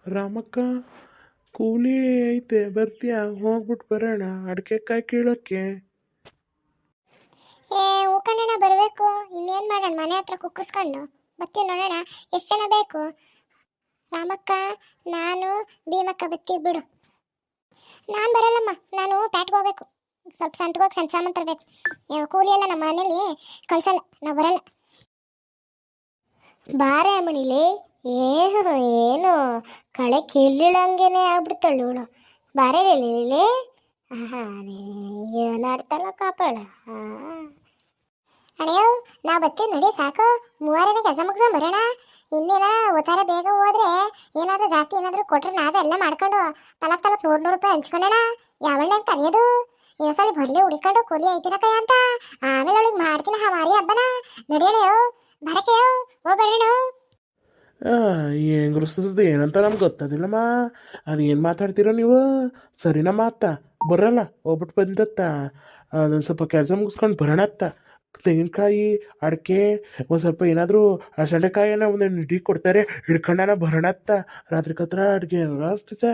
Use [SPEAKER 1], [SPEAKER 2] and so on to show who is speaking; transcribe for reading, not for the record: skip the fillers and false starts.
[SPEAKER 1] ರಾಮಕ್ಕ, ಕೂಲಿ ಐತೆ, ಬರ್ತೀಯಾ? ಹೋಗ್ಬಿಟ್ಟು ಬರೋಣ ಅಡಿಕೆ ಕಾಯಿ ಕೀಳೋಕ್ಕೆ.
[SPEAKER 2] ಹ್ಞೂ ಕಣ್ಣಣ್ಣ ಬರಬೇಕು. ಇನ್ನೇನು ಮಾಡೋಣ, ಮನೆ ಹತ್ರ ಕುಕ್ಕರ್ಸ್ಕೊಂಡು ಬರ್ತೀವಿ. ನೋಡೋಣ ಎಷ್ಟು ಜನ ಬೇಕು. ರಾಮಕ್ಕ, ನಾನು ಭೀಮಕ್ಕ ಬರ್ತೀವಿ ಬಿಡು. ನಾನು ಬರಲ್ಲಮ್ಮ, ನಾನು ಪ್ಯಾಟ್ಗೆ ಹೋಗ್ಬೇಕು. ಸ್ವಲ್ಪ ಸಂತ್ಗೋಗಿ ಸಣ್ಣ ಸಾಮಾನು ತರಬೇಕು. ಕೂಲಿ ಎಲ್ಲ ನಮ್ಮ ಮನೇಲಿ ಕಳ್ಸಲ್ಲ, ನಾವು ಬರಲ್ಲ. ಬಾರೆ ಅಮ್ಮಣಿಲಿ, ಏನು ಕಳೆ ಕೀಳಿಳಂಗೆನೆ ಆಗ್ಬಿಡ್ತಾಳು ಇವಳು. ಬಾರೆ ಲೀಲಿ. ಏನಾಡ್ತಾಳ ಕಾಪಾಳ. ಅಣ್ಣಯ್ಯ, ನಾವು ಬರ್ತೀವಿ ನಡಿ, ಸಾಕು. ಮೂವರನೇ ಕೆಲಸ ಮುಗಿಸ್ಕೊಂಡು ಬರೋಣ. ಇನ್ನೇನ ಓತಾರ ಬೇಗ ಹೋದ್ರೆ ಏನಾದರೂ ಜಾಸ್ತಿ ಏನಾದರೂ ಕೊಟ್ರೆ ನಾವೇ ಎಲ್ಲ ಮಾಡ್ಕೊಂಡು ತಲಕ್ 100 ರೂಪಾಯಿ ಹಂಚ್ಕೊಳ್ಳೋಣ. ಯಾವಳನ್ನ ಕರೆಯೋದು? ಇನ್ನೊಂದ್ಸಲ ಬರ್ಲಿ ಹುಡಿಕೊಂಡು ಕೂಲಿ ಐತಿನ ಕೈ ಅಂತ. ಆಮೇಲೆ ಅವಳಿಗೆ ಮಾಡ್ತೀನಿ ಮಾರಿ ಹಬ್ಬನ. ನಡಿಯೋಣಯೋ, ಬರಕೆಯೋ, ಹೋಗೋಣ.
[SPEAKER 1] ಹೆಂಗ್ರಸ್ರದ್ದು ಏನಂತ ನಮ್ಗೆ ಗೊತ್ತದಿಲ್ಲಮ್ಮ. ಅದು ಏನು ಮಾತಾಡ್ತೀರೋ ನೀವು? ಸರಿನಾ ಮಾತಾ? ಬರಲ್ಲ, ಹೋಗ್ಬಿಟ್ಟು ಬಂದತ್ತ. ಅದೊಂದು ಸ್ವಲ್ಪ ಕೆಲಸ ಮುಗಿಸ್ಕೊಂಡು ಬರೋಣತ್ತ. ತೆಂಗಿನಕಾಯಿ, ಅಡಿಕೆ, ಒಂದು ಸ್ವಲ್ಪ ಏನಾದರೂ ಹಸಳೆಕಾಯಿನ ಒಂದೊಂದು ಹಿಡಿ ಕೊಡ್ತಾರೆ, ಹಿಡ್ಕೊಂಡಾನ ಬರೋಣತ್ತ. ರಾತ್ರಿ ಕತ್ರ ಅಡುಗೆ ಏನಾರು ಆಗ್ತದೆ.